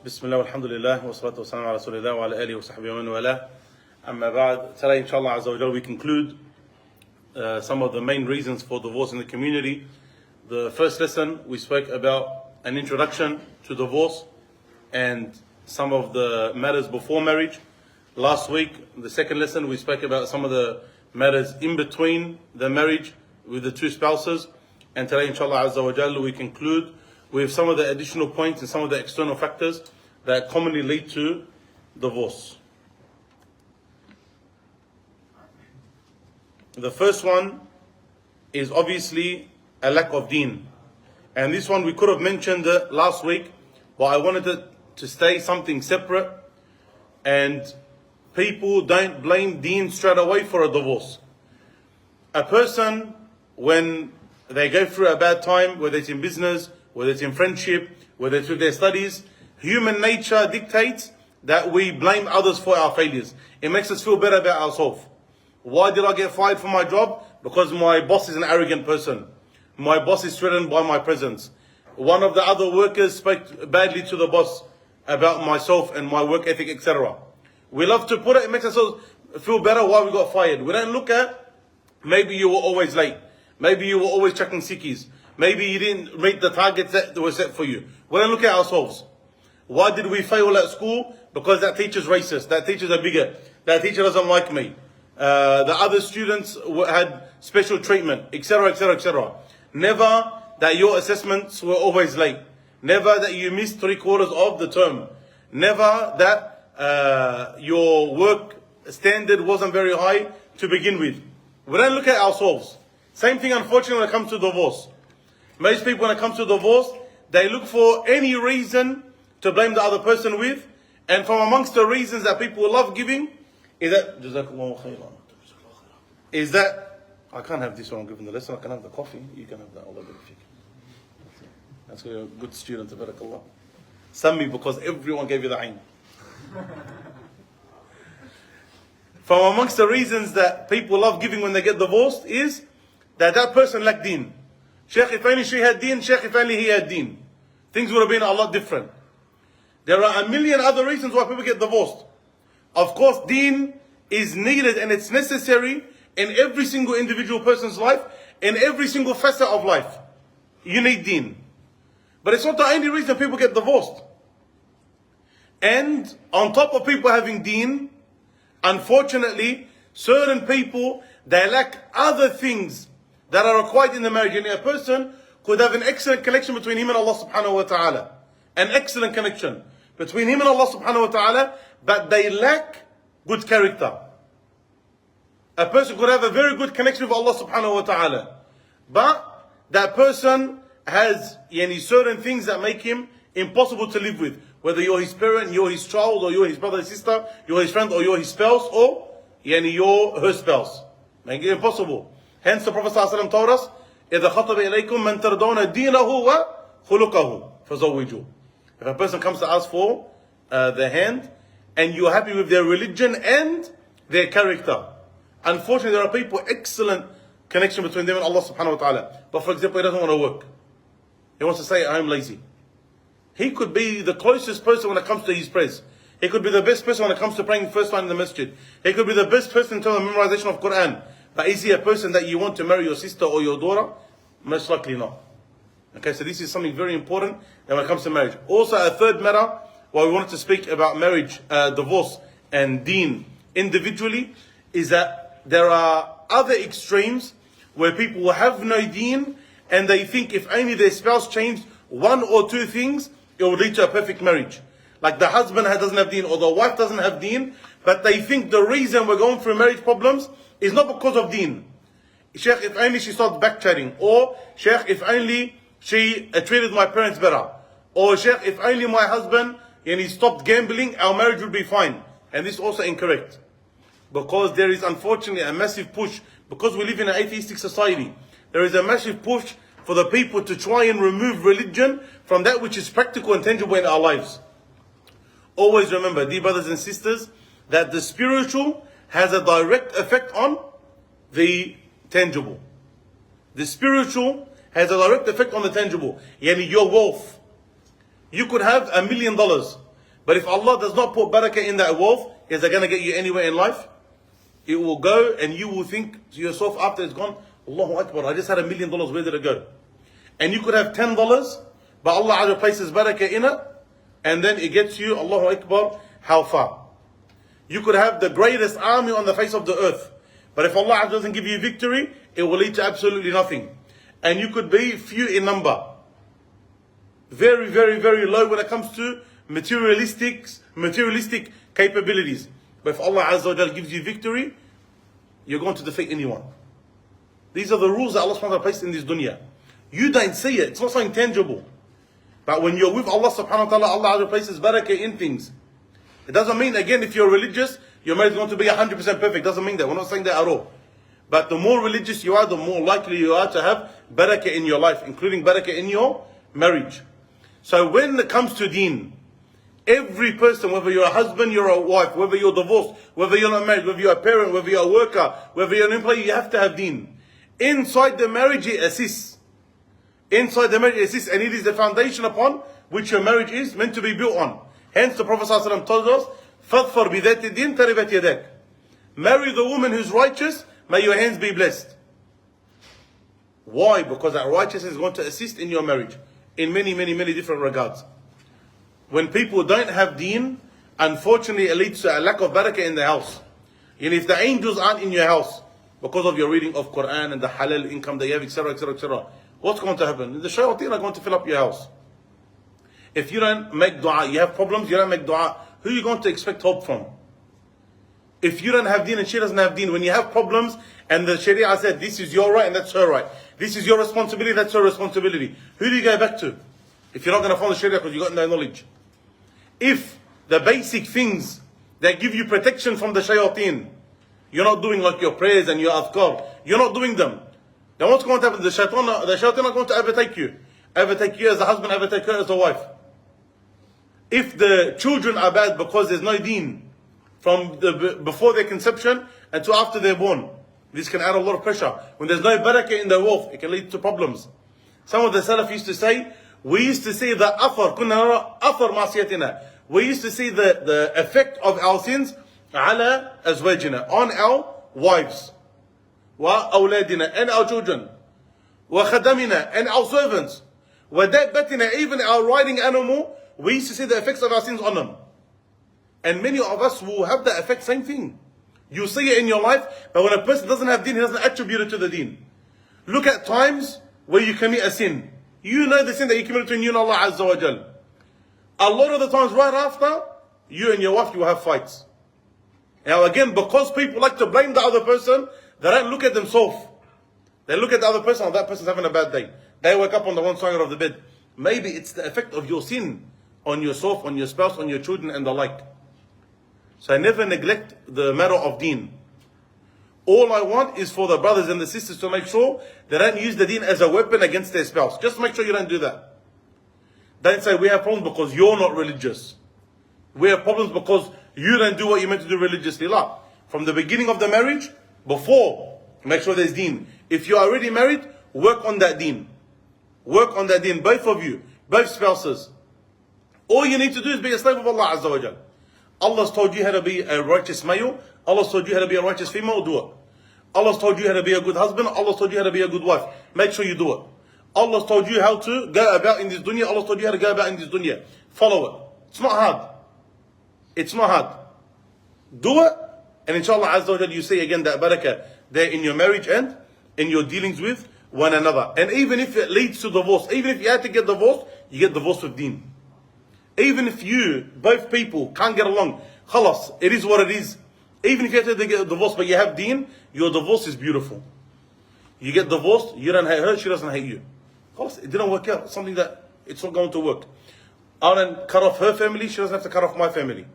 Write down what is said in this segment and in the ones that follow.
Bismillah, alhamdulillah, wa salatu wa salam ala rasulillah wa ala alihi wa sahbihi wa man wala. Amma ba'd. Today, inshallah azza wa jalla, we conclude some of the main reasons for divorce in the community. The first lesson, we spoke about an introduction to divorce and some of the matters before marriage. Last week, the second lesson, we spoke about some of the matters in between the marriage with the two spouses. And today, inshallah azza wa jalla, we conclude with some of the additional points and some of the external factors that commonly lead to divorce. The first one is obviously a lack of deen. And this one we could have mentioned last week, but I wanted to say something separate. And people don't blame deen straight away for a divorce. A person, when they go through a bad time, whether it's in business, whether it's in friendship, whether it's with their studies, human nature dictates that we blame others for our failures. It makes us feel better about ourselves. Why did I get fired from my job? Because my boss is an arrogant person. My boss is threatened by my presence. One of the other workers spoke badly to the boss about myself and my work ethic, etc. We love to put it, it makes us feel better why we got fired. We don't look at, maybe you were always late. Maybe you were always checking sickies. Maybe you didn't meet the targets that were set for you. We don't look at ourselves. Why did we fail at school? Because that teacher's racist, that teacher's a bigot, that teacher doesn't like me. The other students had special treatment, etc., etc., etc. Never that your assessments were always late. Never that you missed 3/4 of the term. Never that your work standard wasn't very high to begin with. We don't look at ourselves. Same thing, unfortunately, when it comes to divorce. Most people, when it comes to divorce, they look for any reason to blame the other person with. And from amongst the reasons that people love giving is that, I can't have this one, I'm giving the lesson, I can have the coffee, you can have that, Allah barik. That's a good student, tabarakallah. Sami, because everyone gave you the ayn. From amongst the reasons that people love giving when they get divorced is that that person lacked deen. Sheikh, if only she had deen, Sheikh, if only he had deen, things would have been a lot different. There are a million other reasons why people get divorced. Of course, deen is needed and it's necessary in every single individual person's life, in every single facet of life. You need deen. But it's not the only reason people get divorced. And on top of people having deen, unfortunately, certain people, they lack other things that are required in the marriage. And a person could have an excellent connection between him and Allah subhanahu wa ta'ala. An excellent connection between him and Allah subhanahu wa ta'ala, but they lack good character. A person could have a very good connection with Allah subhanahu wa ta'ala, but that person has certain things that make him impossible to live with. Whether you're his parent, you're his child, or you're his brother or sister, you're his friend, or you're his spouse, or you're her spouse. Make it impossible. Hence the Prophet ﷺ told us, إِذَا خَطَبَ إِلَيْكُمْ مَنْ تَرْضَوْنَ دِينَهُ وَخُلُقَهُ فَزَوِّجُوا. If a person comes to ask for the hand, and you're happy with their religion and their character. Unfortunately, there are people, excellent connection between them and Allah subhanahu wa ta'ala. But for example, he doesn't want to work. He wants to say, I'm lazy. He could be the closest person when it comes to his prayers. He could be the best person when it comes to praying first time in the masjid. He could be the best person in terms of memorization of Quran. But is he a person that you want to marry your sister or your daughter? Most likely not. Okay, so this is something very important when it comes to marriage. Also, a third matter, why we wanted to speak about marriage, divorce, and deen individually, is that there are other extremes where people will have no deen and they think if only their spouse changed one or two things, it will lead to a perfect marriage. Like the husband doesn't have deen or the wife doesn't have deen, but they think the reason we're going through marriage problems is not because of deen. Sheikh, if only she stopped backchatting, or Sheikh, if only she treated my parents better, or Sheikh, if only my husband and he stopped gambling, our marriage would be fine. And this is also incorrect. Because there is unfortunately a massive push, because we live in an atheistic society, there is a massive push for the people to try and remove religion from that which is practical and tangible in our lives. Always remember, dear brothers and sisters, that the spiritual has a direct effect on the tangible. The spiritual has a direct effect on the tangible. Yani your wealth. You could have $1 million, but if Allah does not put barakah in that wealth, is it going to get you anywhere in life? It will go and you will think to yourself after it's gone, Allahu Akbar, I just had $1 million, where did it go? And you could have $10, but Allah Azza places barakah in it, and then it gets you, Allahu Akbar, how far? You could have the greatest army on the face of the earth, but if Allah Azza doesn't give you victory, it will lead to absolutely nothing. And you could be few in number. Very, very, very low when it comes to materialistic capabilities. But if Allah Azza wa Jal gives you victory, you're going to defeat anyone. These are the rules that Allah subhanahu wa ta'ala placed in this dunya. You don't see it, it's not something tangible. But when you're with Allah subhanahu wa ta'ala, Allah Azza wa places barakah in things. It doesn't mean, again, if you're religious, your marriage is going to be 100% perfect. Doesn't mean that. We're not saying that at all. But the more religious you are, the more likely you are to have barakah in your life, including barakah in your marriage. So when it comes to deen, every person, whether you're a husband, you're a wife, whether you're divorced, whether you're not married, whether you're a parent, whether you're a worker, whether you're an employee, you have to have deen. Inside the marriage, it assists. Inside the marriage, it assists, and it is the foundation upon which your marriage is meant to be built on. Hence, the Prophet ﷺ told us, فَاظْفَرْ بِذَاتِ الدِّينِ تَرِبَتْ يَدَاكَ. Marry the woman who's righteous, may your hands be blessed. Why? Because that righteousness is going to assist in your marriage in many, many, many different regards. When people don't have deen, unfortunately it leads to a lack of barakah in the house. And if the angels aren't in your house because of your reading of Quran and the halal income that you have, etc., etc., etc., what's going to happen? The shayateen are going to fill up your house. If you don't make dua, you have problems, you don't make dua, who are you going to expect help from? If you don't have deen and she doesn't have deen, when you have problems and the Sharia said this is your right and that's her right, this is your responsibility, that's her responsibility, who do you go back to? If you're not going to follow the Sharia because you got no knowledge. If the basic things that give you protection from the shayateen, you're not doing, like your prayers and your adhkar, you're not doing them, then what's going to happen? The shayateen are going to overtake you. Overtake you as a husband, overtake her as a wife. If the children are bad because there's no deen, from before their conception until after they're born, this can add a lot of pressure. When there's no barakah in their wealth, it can lead to problems. Some of the Salaf used to say, we used to see the athar, kunna nara athar ma'asiyatina. We used to see the effect of our sins ala azwajina, on our wives, wa awladina, and our children, wa khadamina, and our servants, wa dabbatina, even our riding animal. We used to see the effects of our sins on them. And many of us will have that effect, same thing. You see it in your life, but when a person doesn't have deen, he doesn't attribute it to the deen. Look at times where you commit a sin. You know the sin that you committed between you and Allah Azza wa Jal. A lot of the times right after, you and your wife, you will have fights. Now again, because people like to blame the other person, they don't look at themselves. They look at the other person, oh, that person's having a bad day. They wake up on the wrong side of the bed. Maybe it's the effect of your sin on yourself, on your spouse, on your children and the like. So I never neglect the matter of deen. All I want is for the brothers and the sisters to make sure they don't use the deen as a weapon against their spouse. Just make sure you don't do that. Don't say we have problems because you're not religious. We have problems because you don't do what you're meant to do religiously. La. From the beginning of the marriage, before, make sure there's deen. If you're already married, work on that deen. Work on that deen, both of you, both spouses. All you need to do is be a slave of Allah Azza wa Jal. Allah's told you how to be a righteous male. Allah's told you how to be a righteous female. Do it. Allah's told you how to be a good husband. Allah's told you how to be a good wife. Make sure you do it. Allah's told you how to go about in this dunya. Allah's told you how to go about in this dunya. Follow it. It's not hard. It's not hard. Do it. And inshallah Azza wa Jal, you see again that barakah there in your marriage and in your dealings with one another. And even if it leads to divorce, even if you had to get divorced, you get divorced with deen. Even if you, both people, can't get along, khalas, it is what it is. Even if you have to get a divorce but you have deen, your divorce is beautiful. You get divorced, you don't hate her, she doesn't hate you. Khalas, it didn't work out. It's something that it's not going to work. I don't cut off her family, she doesn't have to cut off my family.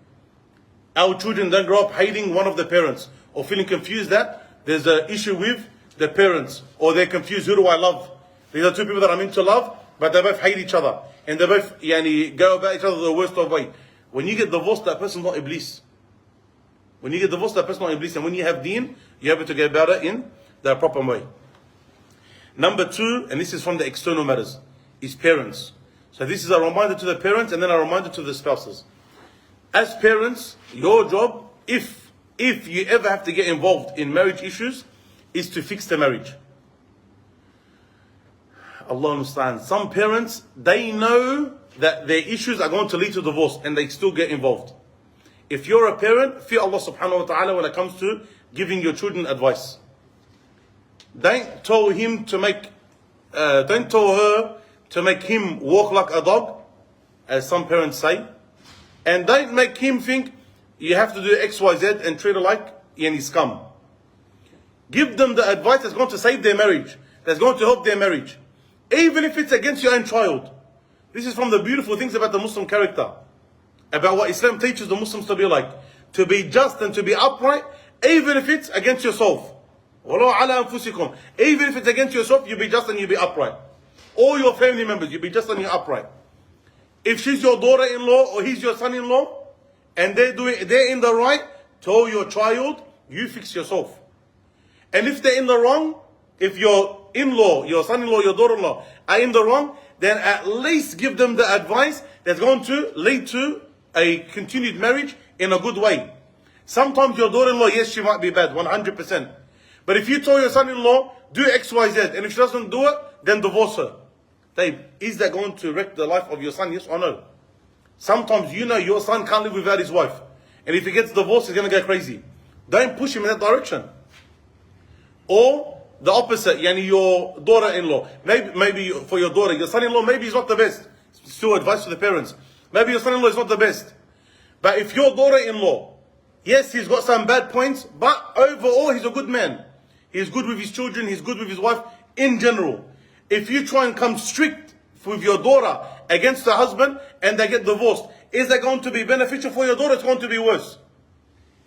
Our children don't grow up hating one of the parents or feeling confused that there's an issue with the parents, or they're confused, who do I love? These are two people that I'm meant to love, but they both hate each other. And they both go about each other the worst of way. When you get divorced, that person's not Iblis. When you get divorced, that person's not Iblis. And when you have deen, you're able to go about it in the proper way. Number two, and this is from the external matters, is parents. So this is a reminder to the parents and then a reminder to the spouses. As parents, your job, if you ever have to get involved in marriage issues, is to fix the marriage. Allah understand. Some parents, they know that their issues are going to lead to divorce and they still get involved. If you're a parent, fear Allah subhanahu wa ta'ala when it comes to giving your children advice. Don't tell him to make, don't tell her to make him walk like a dog, as some parents say. And don't make him think you have to do X, Y, Z and treat her like any scum. Give them the advice that's going to save their marriage, that's going to help their marriage. Even if it's against your own child. This is from the beautiful things about the Muslim character. About what Islam teaches the Muslims to be like. To be just and to be upright, even if it's against yourself. Even if it's against yourself, you be just and you be upright. All your family members, you be just and you're upright. If she's your daughter-in-law or he's your son-in-law, and they're in the right, tell your child, you fix yourself. And if they're in the wrong, if your in-law, your son-in-law, your daughter-in-law are in the wrong, then at least give them the advice that's going to lead to a continued marriage in a good way. Sometimes your daughter-in-law, yes, she might be bad, 100%. But if you tell your son-in-law, do X, Y, Z, and if she doesn't do it, then divorce her. Is that going to wreck the life of your son, yes or no? Sometimes you know your son can't live without his wife. And if he gets divorced, he's going to go crazy. Don't push him in that direction. Or the opposite, your daughter-in-law. Maybe for your daughter, your son-in-law, maybe he's not the best. Still advice to the parents. Maybe your son-in-law is not the best. But if your daughter-in-law, yes, he's got some bad points, but overall he's a good man. He's good with his children, he's good with his wife in general. If you try and come strict with your daughter against the husband and they get divorced, is that going to be beneficial for your daughter? It's going to be worse.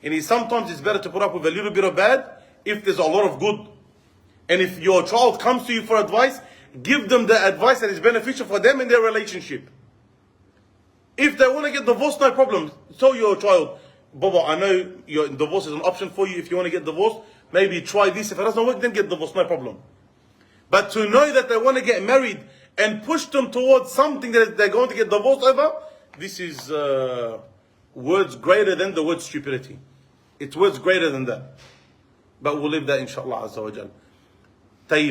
And sometimes it's better to put up with a little bit of bad if there's a lot of good. And if your child comes to you for advice, give them the advice that is beneficial for them in their relationship. If they want to get divorced, no problem. Tell your child, Baba, I know your divorce is an option for you. If you want to get divorced, maybe try this. If it doesn't work, then get divorced, no problem. But to know that they want to get married and push them towards something that they're going to get divorced over, this is words greater than the word stupidity. It's words greater than that. But we'll leave that inshallah azza wa jal.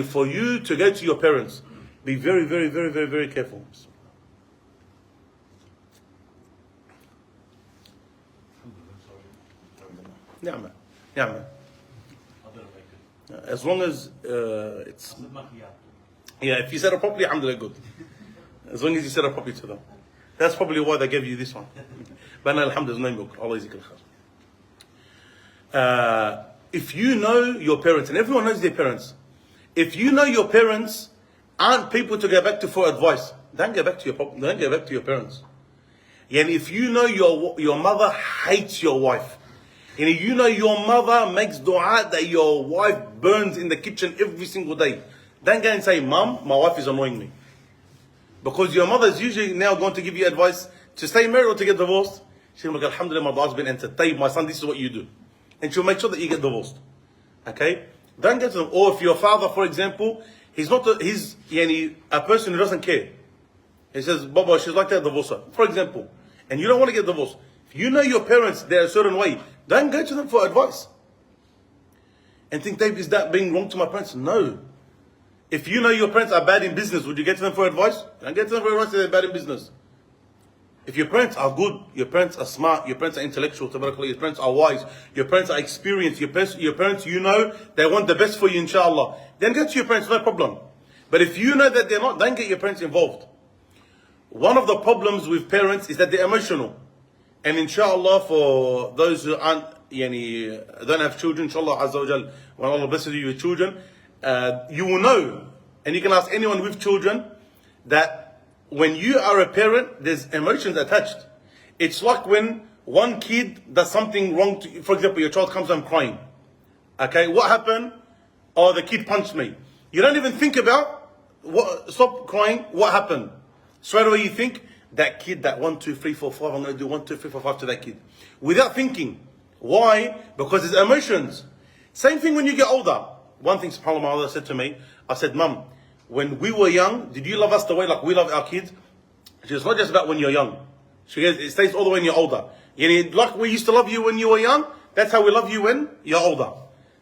For you to go to your parents, be very, very, very, very, very careful. Yeah, man. Yeah, man. As long as it's... Yeah, if you said it properly, alhamdulillah, good. As long as you said it properly to them. That's probably why they gave you this one. But alhamdulillah, Allah is if you know your parents, and everyone knows their parents, if you know your parents aren't people to go back to for advice, don't go back to your parents. And if you know your mother hates your wife, and you know your mother makes dua that your wife burns in the kitchen every single day, don't go and say, Mom, my wife is annoying me. Because your mother is usually now going to give you advice to stay married or to get divorced. She'll be like, alhamdulillah, my dua's been answered. Tayyib, my son, this is what you do. And she'll make sure that you get divorced. Okay? Don't get to them. Or if your father, for example, he's a person who doesn't care. He says, Baba, she's like that, divorce her. For example. And you don't want to get divorced. If you know your parents, they're a certain way, don't go to them for advice. And think, Dave, is that being wrong to my parents? No. If you know your parents are bad in business, would you get to them for advice? Don't get to them for advice if they're bad in business. If your parents are good, your parents are smart, your parents are intellectual, your parents are wise, your parents are experienced, your parents, you know, they want the best for you, inshallah, then get to your parents, no problem. But if you know that they're not, don't get your parents involved. One of the problems with parents is that they're emotional. And inshallah, for those who don't have children, inshallah, azza wa jal, when Allah blesses you with children, you will know, and you can ask anyone with children, that when you are a parent, there's emotions attached. It's like when one kid does something wrong to you. For example, your child comes home crying. Okay, what happened? Oh, the kid punched me. You don't even think about, stop crying, what happened? Straight away you think, that kid, that 1, 2, 3, 4, 5, I'm going to do 1, 2, 3, 4, 5 to that kid. Without thinking. Why? Because it's emotions. Same thing when you get older. one thing subhanAllah my mother said to me, I said, Mum, when we were young, did you love us the way like we love our kids? She goes, not just about when you're young. She goes, it stays all the way when you're older. Like we used to love you when you were young, that's how we love you when you're older.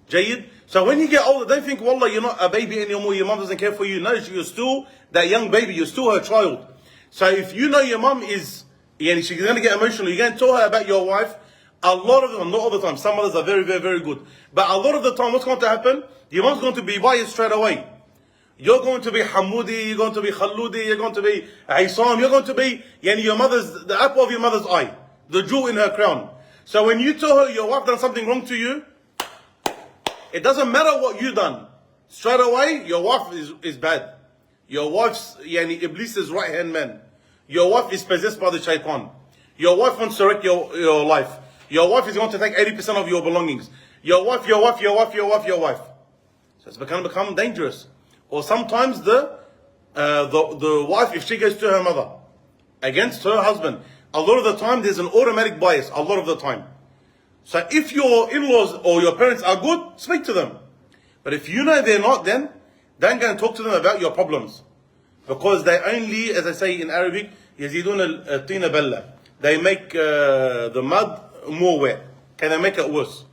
Jayyid. So when you get older, don't think, wallah, you're not a baby anymore, your mum doesn't care for you. No, you're still that young baby, you're still her child. So if you know your mum is, she's going to get emotional, you're going to tell her about your wife, a lot of them, not all the time, some mothers are very, very, very good. But a lot of the time, what's going to happen? Your mom's going to be biased straight away. You're going to be Hamoudi, you're going to be Khaludi, you're going to be Aisam, you're going to be your mother's, the apple of your mother's eye, the jewel in her crown. So when you tell her your wife done something wrong to you, it doesn't matter what you done. Straight away, your wife is bad. Your wife's Iblis's right hand man. Your wife is possessed by the shaitan. Your wife wants to wreck your life. Your wife is going to take 80% of your belongings. Your wife. So it's become dangerous. Or sometimes the wife, if she goes to her mother against her husband, a lot of the time there's an automatic bias, a lot of the time. So if your in-laws or your parents are good, speak to them. But if you know they're not, then don't go and talk to them about your problems. Because they only, as I say in Arabic, يزيدون الطين بلة. They make the mud more wet. Okay, they make it worse.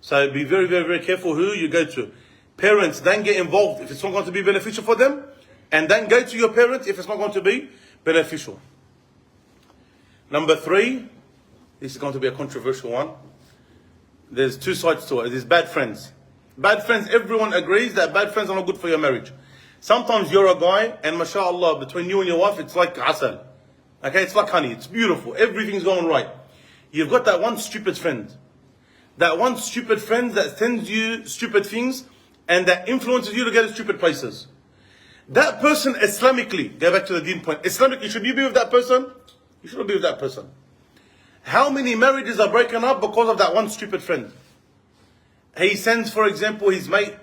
So be very, very, very careful who you go to. Parents, don't get involved if it's not going to be beneficial for them. And don't go to your parents if it's not going to be beneficial. Number 3, this is going to be a controversial one. There's two sides to it. There's bad friends. Bad friends, everyone agrees that bad friends are not good for your marriage. Sometimes you're a guy and mashallah, between you and your wife, it's like asal. Okay, it's like honey, it's beautiful. Everything's going right. You've got that one stupid friend. That one stupid friend that sends you stupid things and that influences you to go to stupid places. That person Islamically, go back to the deen point, Islamically, should you be with that person? You shouldn't be with that person. How many marriages are broken up because of that one stupid friend? He sends, for example, his mate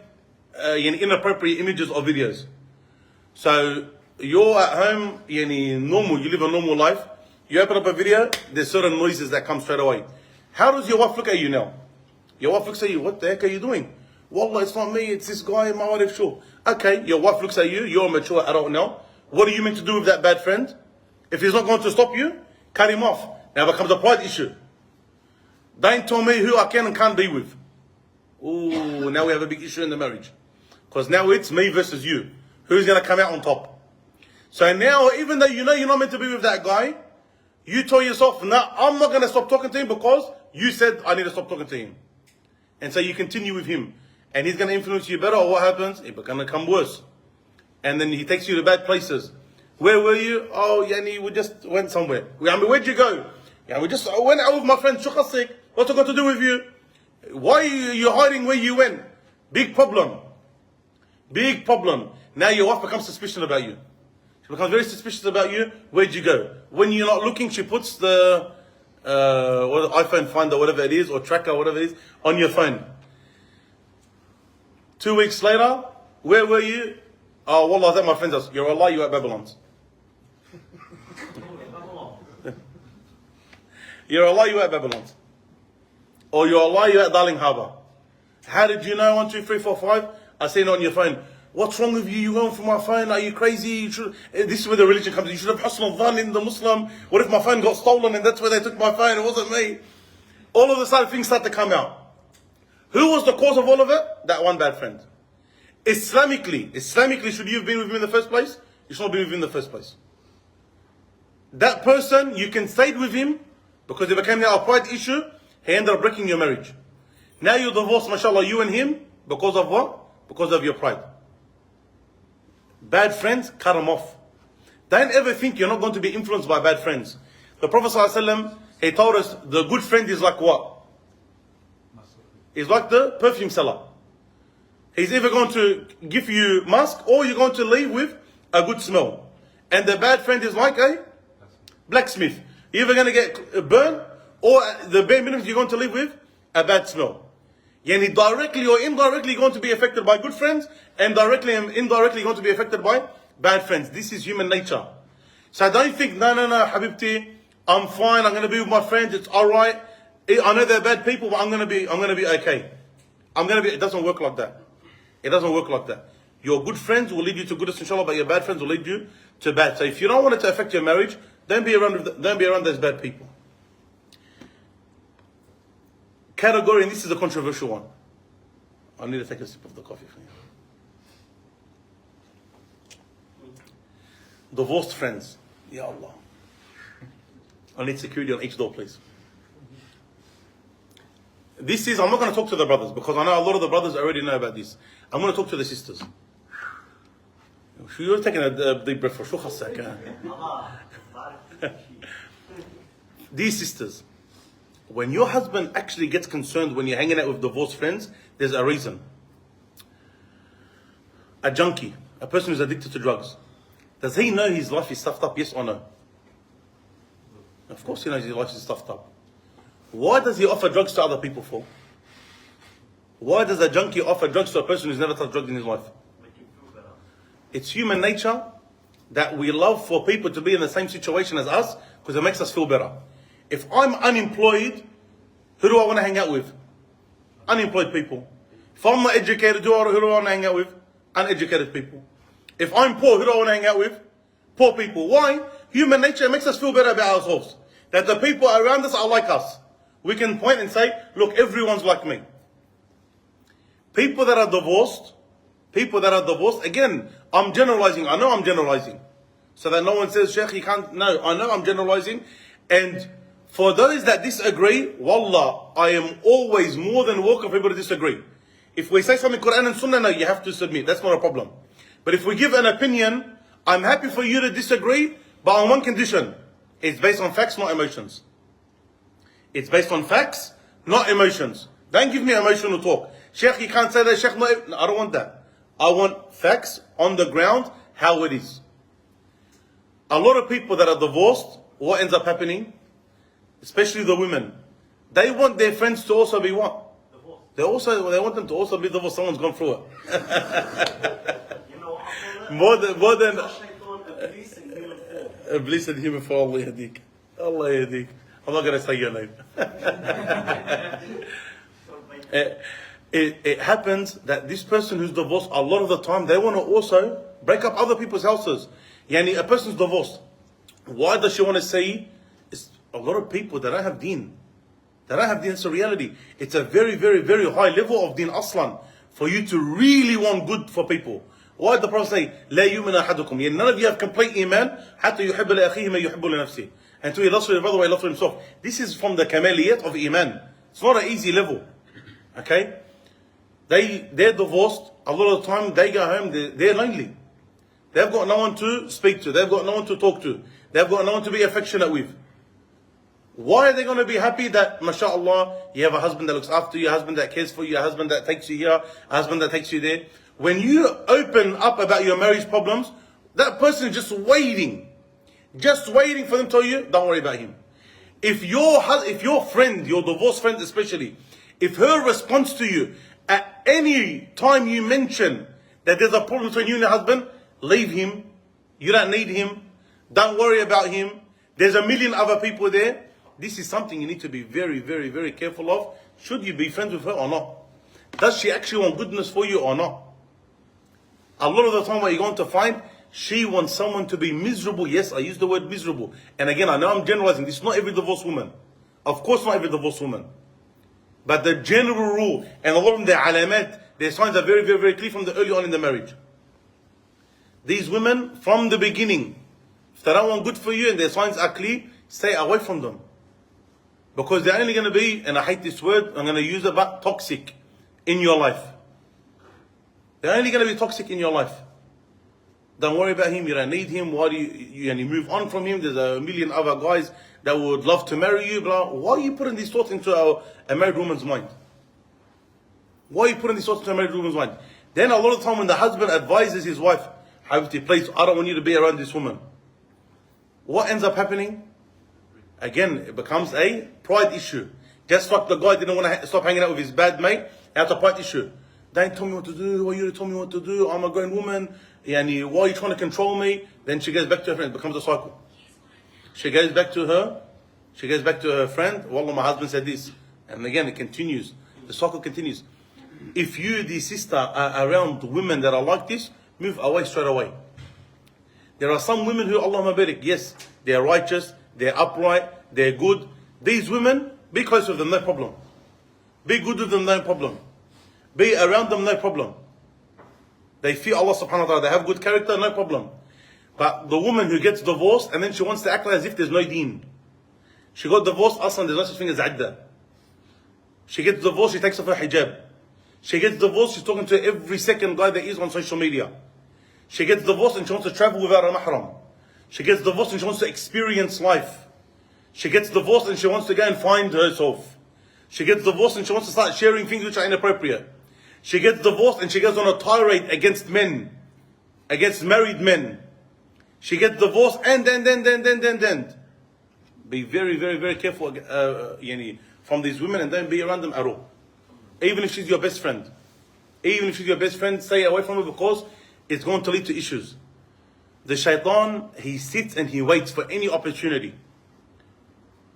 inappropriate images or videos. So you're at home, normal, you live a normal life. You open up a video, there's certain noises that come straight away. How does your wife look at you now? Your wife looks at you, what the heck are you doing? Wallah, it's not me, it's this guy, my wife, sure. Okay, your wife looks at you, you're a mature adult now. What are you meant to do with that bad friend? If he's not going to stop you, cut him off. Now it becomes a pride issue. Don't tell me who I can and can't be with. Ooh, now we have a big issue in the marriage. Because now it's me versus you. Who's going to come out on top? So now, even though you know you're not meant to be with that guy, you tell yourself, nah, I'm not going to stop talking to him because you said I need to stop talking to him. And so you continue with him. And he's going to influence you better, or what happens? It's going to come worse. And then he takes you to bad places. Where were you? Oh, we just went somewhere. Where'd you go? We just went out with my friend, Shukhasik. What's it got to do with you? Why are you hiding where you went? Big problem. Big problem. Now your wife becomes suspicious about you. She becomes very suspicious about you. Where'd you go? When you're not looking, she puts the iPhone Finder, whatever it is, or tracker, whatever it is, on your phone. 2 weeks later, where were you? Oh, wallah, I was at my friend's house. You're Allah, you're at Babylon's. You're Allah, you're at Babylon's. Or you're Allah, you're at Darling Harbour. How did you know? 1, 2, 3, 4, 5? I seen it on your phone. What's wrong with you? You going for my phone? Are you crazy? This is where the religion comes in. You should have husn al-dhan in the Muslim. What if my phone got stolen and that's where they took my phone? It wasn't me. All of a sudden things start to come out. Who was the cause of all of it? That one bad friend. Islamically, should you have been with him in the first place? You should not be with him in the first place. That person, you can stay with him because it became now a pride issue. He ended up breaking your marriage. Now you're divorced, mashallah, you and him, because of what? Because of your pride. Bad friends, cut them off. Don't ever think you're not going to be influenced by bad friends. The Prophet ﷺ, he told us the good friend is like what? He's like the perfume seller. He's either going to give you musk or you're going to leave with a good smell. And the bad friend is like a blacksmith. You're either going to get burned or the bare minimum you're going to live with a bad smell. Yani directly or indirectly going to be affected by good friends and directly and indirectly going to be affected by bad friends. This is human nature. So I don't think, no, Habibti, I'm fine, I'm going to be with my friends, it's alright. I know they're bad people, but I'm going to be okay. It doesn't work like that. It doesn't work like that. Your good friends will lead you to goodness, inshallah, but your bad friends will lead you to bad. So if you don't want it to affect your marriage, don't be around those bad people. Category, and this is a controversial one. I need to take a sip of the coffee for you. Divorced friends. Ya Allah. I need security on each door, please. I'm not going to talk to the brothers because I know a lot of the brothers already know about this. I'm going to talk to the sisters. You're taking a deep breath for شو خصك. These sisters, when your husband actually gets concerned when you're hanging out with divorced friends, there's a reason. A junkie, a person who's addicted to drugs, does he know his life is stuffed up, yes or no? Of course he knows his life is stuffed up. Why does he offer drugs to other people for? Why does a junkie offer drugs to a person who's never touched drugs in his life? It's human nature that we love for people to be in the same situation as us because it makes us feel better. If I'm unemployed, who do I want to hang out with? Unemployed people. If I'm not educated, who do I want to hang out with? Uneducated people. If I'm poor, who do I want to hang out with? Poor people. Why? Human nature makes us feel better about ourselves. That the people around us are like us. We can point and say, look, everyone's like me. People that are divorced, again, I'm generalizing. I know I'm generalizing. So that no one says, Sheikh, you can't. No, I know I'm generalizing. And for those that disagree, wallah, I am always more than welcome for people to disagree. If we say something Quran and Sunnah, no, you have to submit. That's not a problem. But if we give an opinion, I'm happy for you to disagree, but on one condition. It's based on facts, not emotions. It's based on facts, not emotions. Don't give me emotional talk. Sheikh, you can't say that, Sheikh. No, I don't want that. I want facts on the ground, how it is. A lot of people that are divorced, what ends up happening? Especially the women. They want their friends to also be what? They want them to also be divorced. Someone's gone through it. more than Iblis and human for Allah yahdik. Allah yahdik. I'm not going to say your name. It happens that this person who's divorced, a lot of the time, they want to also break up other people's houses. Yani, a person's divorced. Why does she want to say? It's a lot of people that don't have deen. They don't have deen. It's a reality. It's a very, very, very high level of deen aslan for you to really want good for people. Why did the Prophet say, لا يؤمن أحدكم? None of you have complete iman حتى يحب لأخيه ما يحب لنفسه. Until he loves for his brother what he loves for himself. This is from the kamaliyat of iman. It's not an easy level. Okay? They're divorced. A lot of the time they go home, they're lonely. They've got no one to speak to. They've got no one to talk to. They've got no one to be affectionate with. Why are they going to be happy that, mashallah, you have a husband that looks after you, a husband that cares for you, a husband that takes you here, a husband that takes you there? When you open up about your marriage problems, that person is just waiting for them to tell you, don't worry about him. If your friend, your divorced friend especially, if her response to you at any time you mention that there's a problem between you and your husband, leave him, you don't need him, don't worry about him, there's a million other people there. This is something you need to be very, very, very careful of. Should you be friends with her or not? Does she actually want goodness for you or not? A lot of the time what you're going to find, she wants someone to be miserable. Yes, I use the word miserable. And again, I know I'm generalizing. This is not every divorced woman. Of course not every divorced woman. But the general rule, and a lot of them, their alamat, their signs are very, very, very clear from the early on in the marriage. These women, from the beginning, if they don't want good for you and their signs are clear, stay away from them. Because they're only going to be, and I hate this word, I'm going to use it, but toxic in your life. They're only going to be toxic in your life. Don't worry about him, you don't need him. Why do you move on from him? There's a million other guys that would love to marry you. Blah. Why are you putting these thoughts into a married woman's mind? Why are you putting these thoughts into a married woman's mind? Then a lot of the time when the husband advises his wife, Habibti, please, I don't want you to be around this woman. What ends up happening? Again, it becomes a pride issue. Just like the guy didn't want to stop hanging out with his bad mate, that's a pride issue. Don't tell me what to do. Why you tell me what to do? I'm a grown woman. Yani, why are you trying to control me? Then she goes back to her friend. It becomes a cycle. She goes back to her friend. Wallah, my husband said this. And again, it continues. The cycle continues. If you, the sister, are around women that are like this, move away straight away. There are some women who, Allahumma barik, yes, they're righteous, they're upright, they're good. These women, be close with them, no problem. Be good with them, no problem. Be around them, no problem. They fear Allah subhanahu wa ta'ala, they have good character, no problem. But the woman who gets divorced and then she wants to act as if there's no deen. She got divorced, aslan, there's no such thing as adda. She gets divorced, she takes off her hijab. She gets divorced, she's talking to every second guy that is on social media. She gets divorced and she wants to travel without a mahram. She gets divorced and she wants to experience life. She gets divorced and she wants to go and find herself. She gets divorced and she wants to start sharing things which are inappropriate. She gets divorced and she goes on a tirade against men, against married men. She gets divorced and then. Be very, very, very careful from these women and don't be around them at all. Even if she's your best friend. Even if she's your best friend, stay away from her because it's going to lead to issues. The shaitan, he sits and he waits for any opportunity.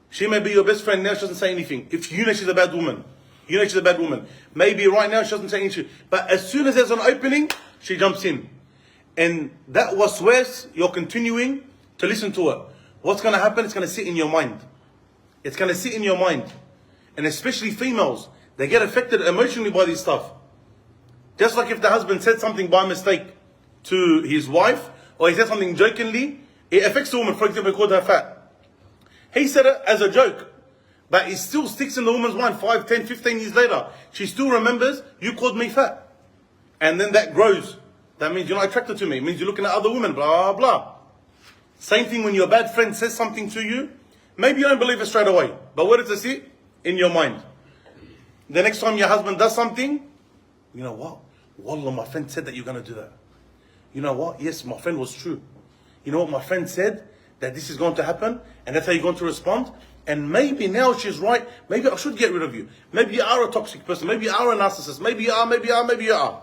She may be your best friend now, she doesn't say anything. If you know she's a bad woman, you know she's a bad woman. Maybe right now she doesn't say anything. But as soon as there's an opening, she jumps in. And that waswas, you're continuing to listen to her. What's going to happen? It's going to sit in your mind. It's going to sit in your mind. And especially females, they get affected emotionally by this stuff. Just like if the husband said something by mistake to his wife, or he said something jokingly, it affects the woman. For example, he called her fat. He said it as a joke, but it still sticks in the woman's mind 5, 10, 15 years later. She still remembers, you called me fat. And then that grows. That means you're not attracted to me. It means you're looking at other women, blah, blah. Same thing when your bad friend says something to you. Maybe you don't believe it straight away, but where does it sit? In your mind. The next time your husband does something, you know what? Wallah, my friend said that you're going to do that. You know what? Yes, my friend was true. You know what? My friend said that this is going to happen, and that's how you're going to respond. And maybe now she's right. Maybe I should get rid of you. Maybe you are a toxic person. Maybe you are a narcissist. Maybe you are.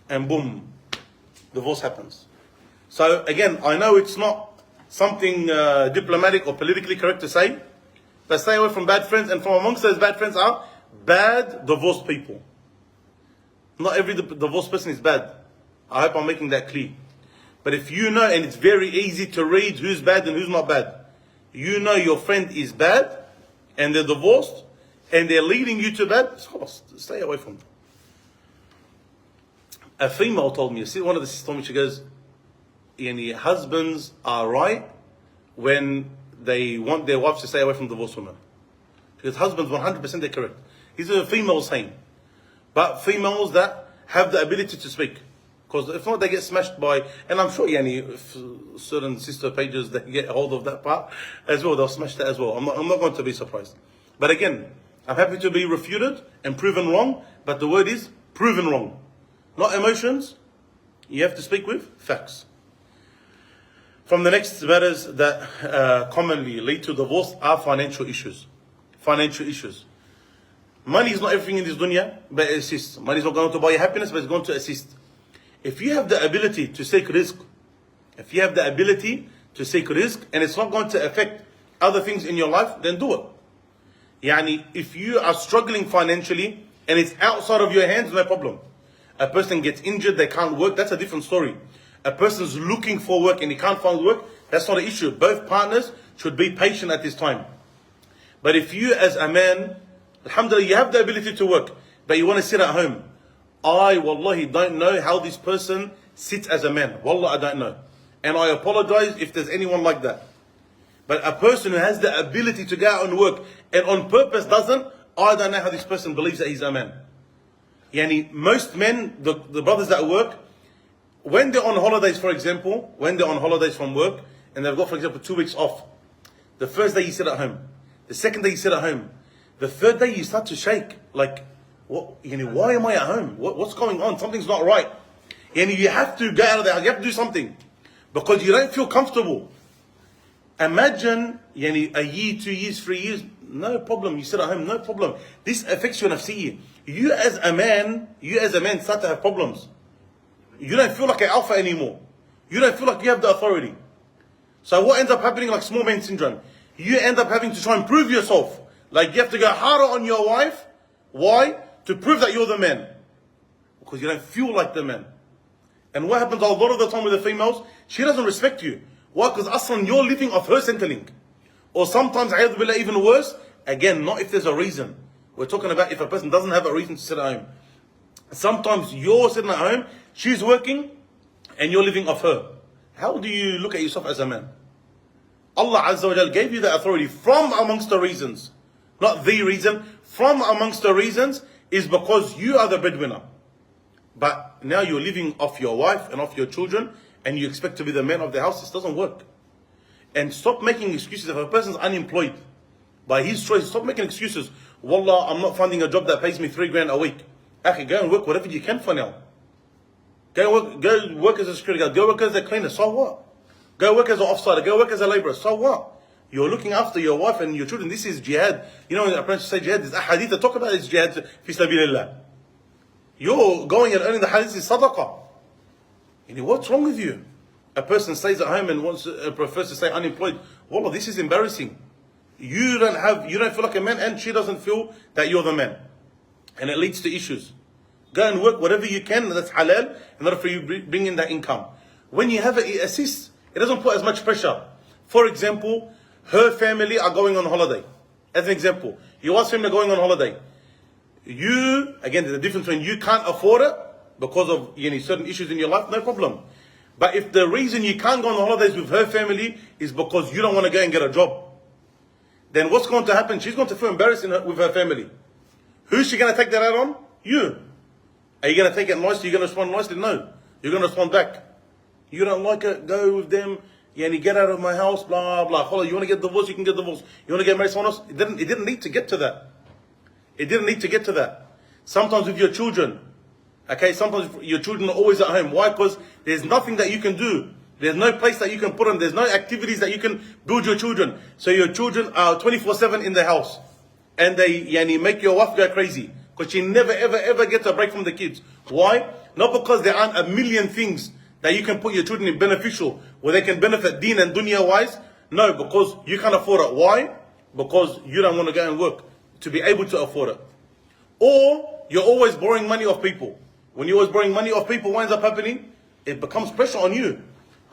And boom, divorce happens. So again, I know it's not something diplomatic or politically correct to say, but stay away from bad friends. And from amongst those bad friends are bad divorced people. Not every divorced person is bad. I hope I'm making that clear. But if you know, and it's very easy to read who's bad and who's not bad. You know your friend is bad, and they're divorced, and they're leading you to bad, stay away from them. A female told me, one of the sisters told me, she goes, husbands are right when they want their wives to stay away from divorced women. Because husbands, 100% they're correct. These are female saying. But females that have the ability to speak. Because if not, they get smashed by, and I'm sure if certain sister pages, they get hold of that part as well, they'll smash that as well. I'm not going to be surprised. But again, I'm happy to be refuted and proven wrong, but the word is proven wrong. Not emotions. You have to speak with facts. From the next matters that commonly lead to divorce are financial issues. Financial issues. Money is not everything in this dunya, but it assists. Money is not going to buy you happiness, but it's going to assist. If you have the ability to seek rizq, and it's not going to affect other things in your life, then do it. If you are struggling financially and it's outside of your hands, no problem. A person gets injured, they can't work, that's a different story. A person's looking for work and he can't find work, that's not an issue. Both partners should be patient at this time. But if you as a man, alhamdulillah, you have the ability to work, but you want to sit at home, I wallahi don't know how this person sits as a man. Wallah, I don't know. And I apologize if there's anyone like that. But a person who has the ability to go out and work and on purpose doesn't, I don't know how this person believes that he's a man. Most men, the brothers that work, when they're on holidays, for example, when they're on holidays from work, and they've got, for example, 2 weeks off, the first day you sit at home, the second day you sit at home, the third day you start to shake, like, what, why am I at home? What's going on? Something's not right. You have to go out of the house, you have to do something, because you don't feel comfortable. Imagine, a year, 2 years, 3 years, no problem, you sit at home, no problem. This affects your nafsiyya. You as a man start to have problems. You don't feel like an alpha anymore. You don't feel like you have the authority. So what ends up happening, like small man syndrome? You end up having to try and prove yourself. Like you have to go harder on your wife. Why? to prove that you're the man. Because you don't feel like the man. And what happens a lot of the time with the females? She doesn't respect you. Why? Because aslan, you're living off her Centrelink. Or sometimes, even worse, again, not if there's a reason. We're talking about if a person doesn't have a reason to sit at home. Sometimes you're sitting at home, she's working, and you're living off her. How do you look at yourself as a man? Allah Azza wa Jal gave you that authority from amongst the reasons. Not the reason. From amongst the reasons is because you are the breadwinner. But now you're living off your wife and off your children, and you expect to be the man of the house. This doesn't work. And stop making excuses. If a person's unemployed by his choice, stop making excuses. Wallah, I'm not finding a job that pays me $3,000 a week. Akhi, go and work whatever you can for now. Go work as a security guard. Go work as a cleaner. So what? Go work as an offsider. Go work as a laborer. So what? You're looking after your wife and your children. This is jihad. You know, when apprentices say jihad, there's a hadith that talk about this jihad fi sabilillah. You're going and earning the hadith is sadaqah. What's wrong with you? A person stays at home and prefers to stay unemployed. Wallah, this is embarrassing. You don't feel like a man, and she doesn't feel that you're the man. And it leads to issues. Go and work whatever you can, that's halal, in order for you to bring in that income. When you have it assists. It doesn't put as much pressure. For example, her family are going on holiday. As an example, your wife's family are going on holiday. You, again, there's a difference when you can't afford it because of certain issues in your life, no problem. But if the reason you can't go on holidays with her family is because you don't want to go and get a job, then what's going to happen? She's going to feel embarrassed with her family. Who's she going to take that out on? You. Are you going to take it nicely? You're going to respond nicely? No. You're going to respond back. You don't like it? Go with them. Get out of my house, blah, blah. You want to get divorced? You can get divorced. You want to get married to someone else? It didn't need to get to that. It didn't need to get to that. Sometimes with your children, okay, sometimes your children are always at home. Why? Because there's nothing that you can do. There's no place that you can put them. There's no activities that you can build your children. So your children are 24/7 in the house. And they make your wife go crazy. Because she never, ever, ever gets a break from the kids. Why? Not because there aren't a million things that you can put your children in beneficial, where they can benefit deen and dunya wise. No, because you can't afford it. Why? Because you don't want to go and work to be able to afford it. Or you're always borrowing money off people. When you're always borrowing money off people, what ends up happening? It becomes pressure on you.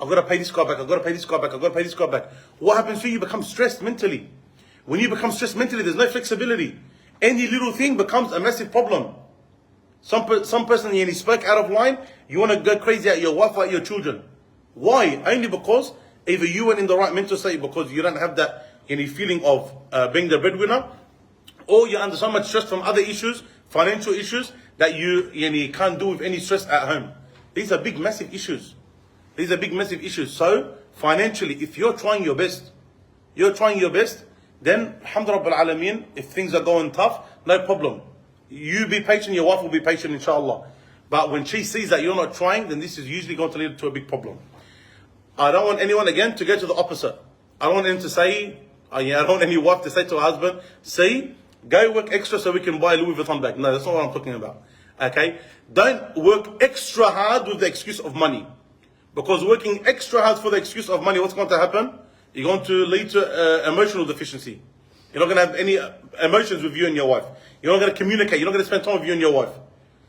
I've got to pay this car back, I've got to pay this car back, I've got to pay this car back. What happens to you? You become stressed mentally. When you become stressed mentally, there's no flexibility. Any little thing becomes a massive problem. Some person spoke out of line, you want to go crazy at your wife or at your children. Why? Only because either you weren't in the right mental state, because you don't have that feeling of being the breadwinner, or you're under so much stress from other issues, financial issues, that you can't do with any stress at home. These are big, massive issues. These are big, massive issues. So, financially, if you're trying your best, then, alhamdulillah Rabbil Alameen, if things are going tough, no problem. You be patient, your wife will be patient, inshallah. But when she sees that you're not trying, then this is usually going to lead to a big problem. I don't want anyone, again, to go to the opposite. I don't want him to say, I don't want any wife to say to her husband, see, go work extra so we can buy a Louis Vuitton bag. No, that's not what I'm talking about. Okay? Don't work extra hard with the excuse of money. Because working extra hard for the excuse of money, what's going to happen? You're going to lead to emotional deficiency. You're not going to have any emotions with you and your wife. You're not going to communicate. You're not going to spend time with you and your wife.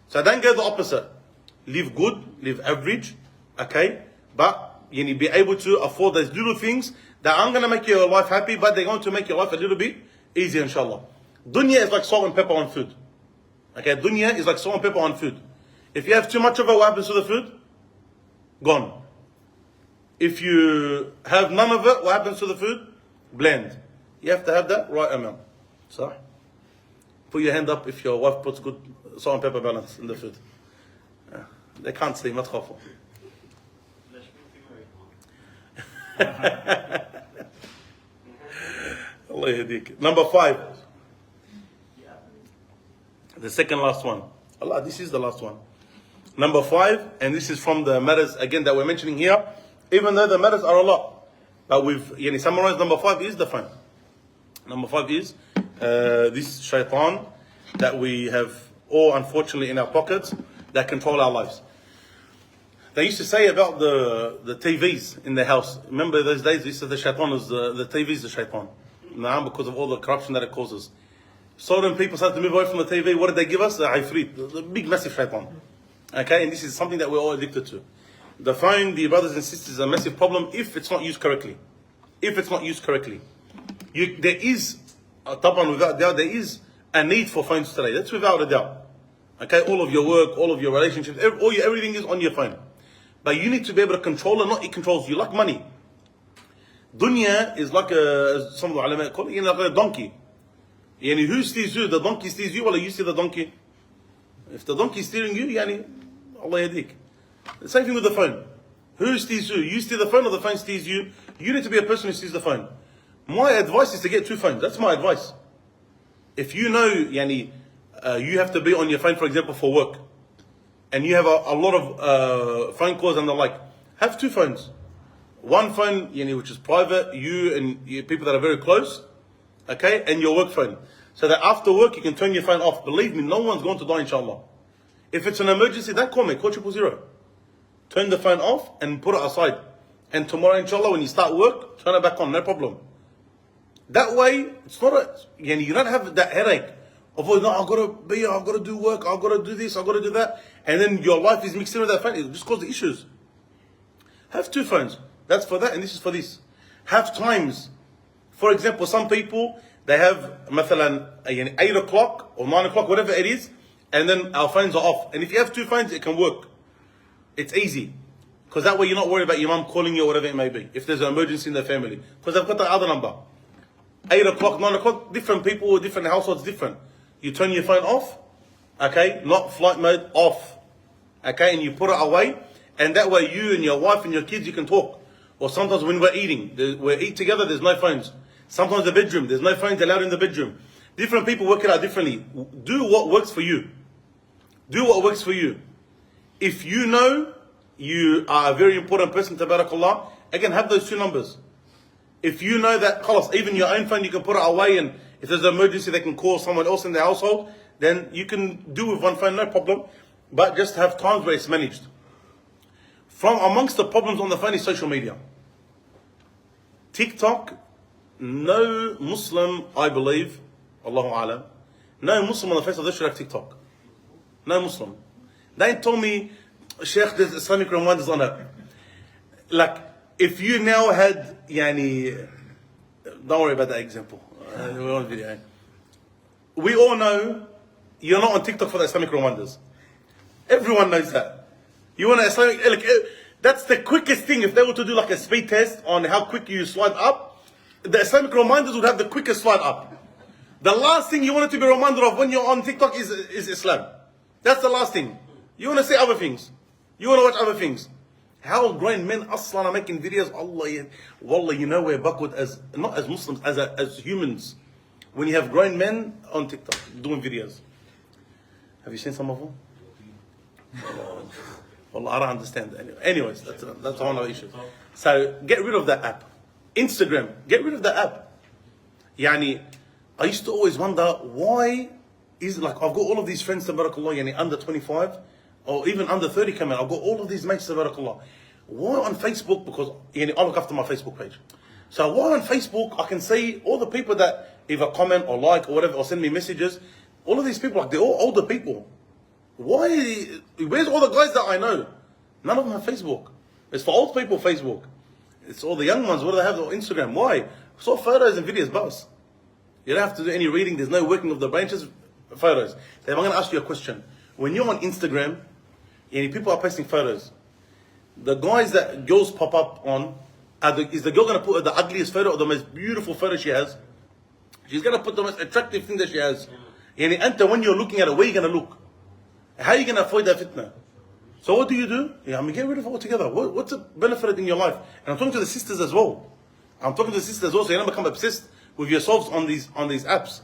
So don't go the opposite. Live good, live average, okay? But you need to be able to afford those little things that aren't going to make your life happy, but they're going to make your life a little bit easier, inshallah. Dunya is like salt and pepper on food. Okay, dunya is like salt and pepper on food. If you have too much of it, what happens to the food? Gone. If you have none of it, what happens to the food? Bland. You have to have that right amount. So, put your hand up if your wife puts good salt and pepper balance in the food. They can't see, not khawfu. Allah yahdik. Number 5. The second last one. Allah, this is the last one. Number 5, and this is from the matters again that we're mentioning here. Even though the matters are a lot, but we've summarized. Number 5 is the phone. Number 5 is this shaitan that we have all unfortunately in our pockets that control our lives. They used to say about the TVs in the house. Remember those days? They said the shaitan was the TVs, the shaitan. Now because of all the corruption that it causes. certain people started to move away from the TV. What did they give us? Ifrit, the big massive shaitan. Okay, and this is something that we're all addicted to. The phone, dear brothers and sisters, is a massive problem if it's not used correctly. If it's not used correctly. There is, طبعا without doubt, there is a need for phones today. That's without a doubt. Okay, all of your work, all of your relationships, everything is on your phone. But you need to be able to control it, not it controls you, like money. Dunya is like as some of the ulama call it, like a donkey. Yani who steers you? The donkey steers you, or you steer the donkey? If the donkey is steering you, yani, Allah yadik. The same thing with the phone. Who steers you? You steer the phone or the phone steers you? You need to be a person who steers the phone. My advice is to get 2 phones. That's my advice. If you know, yani, you have to be on your phone, for example, for work, and you have a lot of phone calls and the like, have 2 phones. One phone, yani, which is private, you and people that are very close, okay, and your work phone. So that after work you can turn your phone off. Believe me, no one's going to die, inshallah. If it's an emergency, don't call me, call 000. Turn the phone off and put it aside. And tomorrow, inshallah, when you start work, turn it back on, no problem. That way, it's not you don't have that headache of, oh, no, I've got to be here, I've got to do work, I've got to do this, I've got to do that. And then your life is mixed in with that phone. It just causes issues. Have 2 phones. That's for that, and this is for this. Have times. For example, some people, they have, مثلا, 8 o'clock or 9 o'clock, whatever it is, and then our phones are off. And if you have 2 phones, it can work. It's easy. Because that way you're not worried about your mum calling you or whatever it may be. If there's an emergency in the family. Because they've got the other number. 8 o'clock, 9 o'clock, different people, different households, different. You turn your phone off, okay, not flight mode, off. Okay, and you put it away. And that way you and your wife and your kids, you can talk. Or sometimes when we're eating, we eat together, there's no phones. Sometimes the bedroom, there's no phones allowed in the bedroom. Different people work it out differently. Do what works for you. Do what works for you. If you know you are a very important person, tabarakallah, again, have those 2 numbers. If you know that, khalas, even your own phone, you can put it away, and if there's an emergency, they can call someone else in the household, then you can do with 1 phone, no problem. But just have times where it's managed. From amongst the problems on the phone is social media. TikTok, no Muslim, I believe, Allahu Alam, no Muslim on the face of the earth should have TikTok. No Muslim. They told me, Sheikh, there's Islamic reminders on it. Like, if you now had, yani, don't worry about that example. We're on video. We all know you're not on TikTok for the Islamic reminders. Everyone knows that. You want an Islamic, like, that's the quickest thing. If they were to do like a speed test on how quick you slide up, the Islamic reminders would have the quickest slide up. The last thing you want it to be reminded of when you're on TikTok is Islam. That's the last thing. You want to say other things. You want to watch other things. How grown men aslan are making videos. Allah, wallah, you know we're backward as, not as Muslims, as humans. When you have grown men on TikTok doing videos. Have you seen some of them? Wallah, I don't understand that. Anyways, that's one of the issues. So get rid of that app. Instagram, get rid of that app. Yani, I used to always wonder, why is it like, I've got all of these friends, tabarakallah, yani under 25, or even under 30 come out. I've got all of these mates, tabarakallah. Why on Facebook? Because yani, I look after my Facebook page. So why on Facebook, I can see all the people that either comment or like or whatever, or send me messages. All of these people, like, they're all older people. Why? Where's all the guys that I know? None of them have Facebook. It's for old people, Facebook. It's all the young ones. What do they have on Instagram? Why? It's all photos and videos, boss. You don't have to do any reading. There's no working of the branches. Photos. So I'm going to ask you a question. When you're on Instagram, and people are posting photos, the guys that girls pop up on, is the girl going to put the ugliest photo or the most beautiful photo she has? She's going to put the most attractive thing that she has. And when you're looking at it, where are you going to look? How are you going to avoid that fitna? So what do? Yeah, I mean, get rid of it altogether. What's the benefit in your life? And I'm talking to the sisters as well. So you don't become obsessed with yourselves on these apps.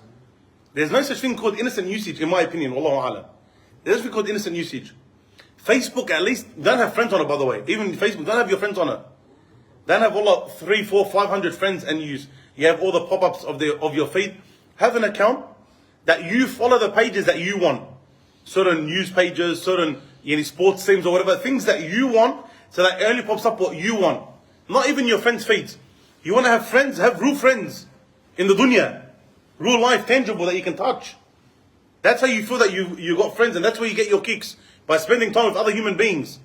There's no such thing called innocent usage, in my opinion. Wallahu a'lam. There's nothing called innocent usage. Facebook, at least, don't have friends on it, by the way. Even Facebook, don't have your friends on it. Don't have all 3, 4, 500 friends and you have all the pop-ups of your feed. Have an account that you follow the pages that you want. Certain news pages, certain sports teams or whatever, things that you want, so that it only pops up what you want. Not even your friends' feeds. You want to have friends, have real friends in the dunya. Real life, tangible, that you can touch. That's how you feel that you got friends, and that's where you get your kicks, by spending time with other human beings.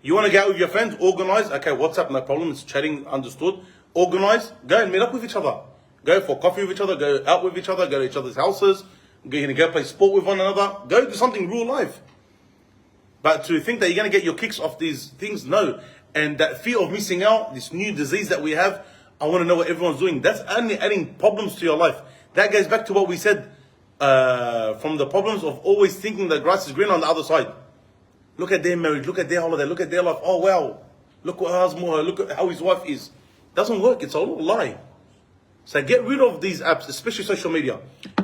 You want to get out with your friends, organize. Okay, WhatsApp, no problem. It's chatting, understood. Organize, go and meet up with each other. Go for coffee with each other, go out with each other, go to each other's houses, go play sport with one another. Go do something real life. But to think that you're going to get your kicks off these things, no. And that fear of missing out, this new disease that we have, I want to know what everyone's doing. That's only adding problems to your life. That goes back to what we said from the problems of always thinking the grass is green on the other side. Look at their marriage, look at their holiday, look at their life. Oh wow, look what her husband, look at how his wife is. Doesn't work, it's a lie. So get rid of these apps, especially social media.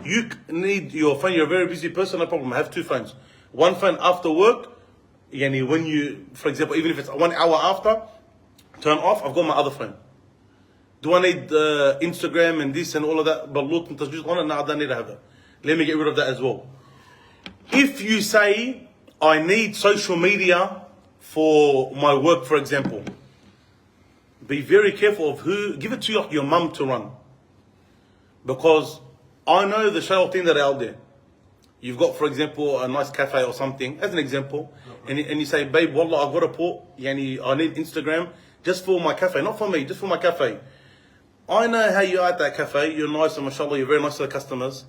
You need your phone, you're a very busy person, no problem. I have 2 phones. One phone after work, yani when you, for example, even if it's 1 hour after, turn off, I've got my other phone. Do I need Instagram and this and all of that? But look, no, I don't need to have that. Let me get rid of that as well. If you say, I need social media for my work, for example, be very careful of who, give it to your mum to run. Because I know the shayateen that are out there. You've got, for example, a nice cafe or something, as an example, and you say, babe, wallah, I've got a port, yani, I need Instagram just for my cafe, not for me, just for my cafe. I know how you are at that cafe, you're nice and mashallah, you're very nice to the customers,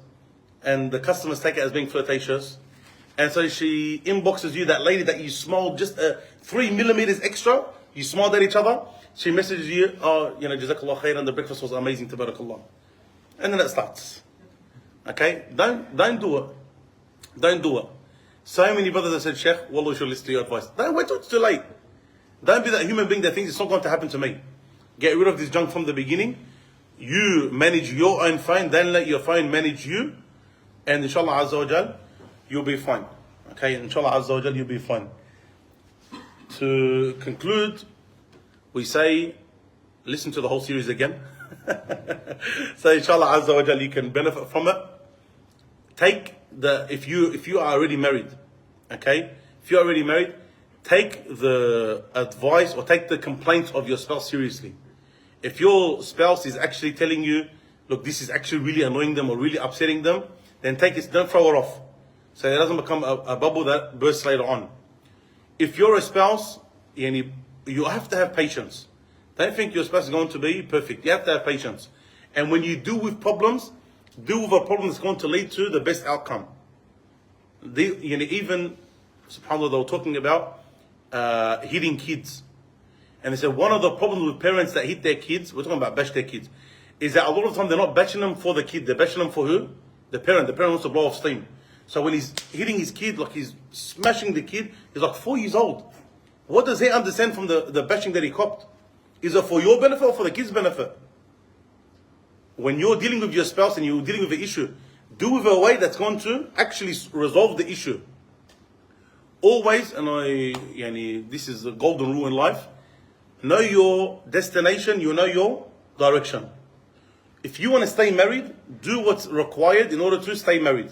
and the customers take it as being flirtatious. And so she inboxes you, that lady that you smiled just 3 millimeters extra, you smiled at each other, she messages you, oh, Jazakallah khair, and the breakfast was amazing, tabarakallah. And then it starts. Okay? Don't do it. Don't do it. So many brothers have said, Sheikh, wallah, we should listen to your advice. Don't wait till it's too late. Don't be that human being that thinks it's not going to happen to me. Get rid of this junk from the beginning. You manage your own phone, then let your phone manage you. And inshallah Azza wa Jal, you'll be fine. Okay? Inshallah Azza wa Jal, you'll be fine. To conclude, we say, listen to the whole series again. So inshallah Azza wa Jal, you can benefit from it. Take if you are already married, okay? If you're already married, take the advice or take the complaints of your spouse seriously. If your spouse is actually telling you, look, this is actually really annoying them or really upsetting them, then take it, don't throw it off. So it doesn't become a bubble that bursts later on. If you're a spouse, you have to have patience. Don't think your spouse is going to be perfect. You have to have patience. And when you deal with problems, deal with a problem that's going to lead to the best outcome. Even, subhanAllah, they were talking about hitting kids. And they said one of the problems with parents that hit their kids, we're talking about bash their kids, is that a lot of the time they're not bashing them for the kid, they're bashing them for who? The parent. The parent wants to blow off steam. So when he's hitting his kid, like he's smashing the kid, he's like 4 years old. What does he understand from the bashing that he copped? Is it for your benefit or for the kid's benefit? When you're dealing with your spouse and you're dealing with the issue, do it in a way that's going to actually resolve the issue. Always, and this is a golden rule in life, know your destination, you know your direction. If you want to stay married, do what's required in order to stay married.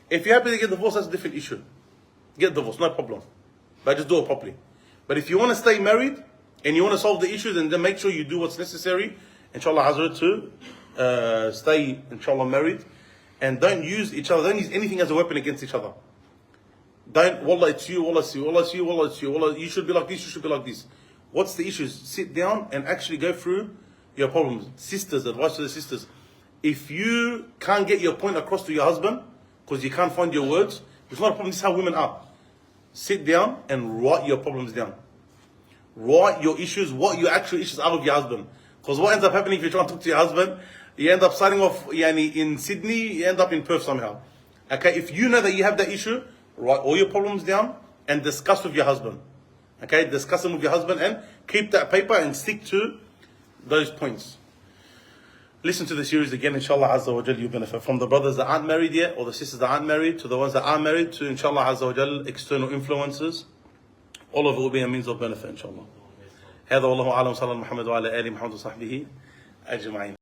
If you're happy to get divorced, that's a different issue. Get divorced, no problem. But just do it properly. But if you want to stay married, and you want to solve the issues, and then make sure you do what's necessary, inshallah Hazrat, to stay, inshallah, married. And don't use each other, don't use anything as a weapon against each other. Don't, wallah, it's you, wallah, it's you, wallah, it's you, wallah, it's you, wallah, you should be like this, you should be like this. What's the issues? Sit down and actually go through your problems. Sisters, advice to the sisters. If you can't get your point across to your husband, because you can't find your words, it's not a problem, this is how women are. Sit down and write your problems down. Write your issues, what your actual issues are with your husband. Because what ends up happening if you're trying to talk to your husband, you end up starting off in Sydney, you end up in Perth somehow. Okay, if you know that you have that issue, write all your problems down and discuss with your husband. Okay, discuss them with your husband and keep that paper and stick to those points. Listen to the series again, inshallah Azza wa Jal, you benefit. From the brothers that aren't married yet, or the sisters that aren't married, to the ones that are married, to inshallah Azza wa Jal, external influences. All of it will be a means of benefit, inshallah. هذا والله أعلم. صلى الله محمد وعلى آله محمد وصحبه أجمعين.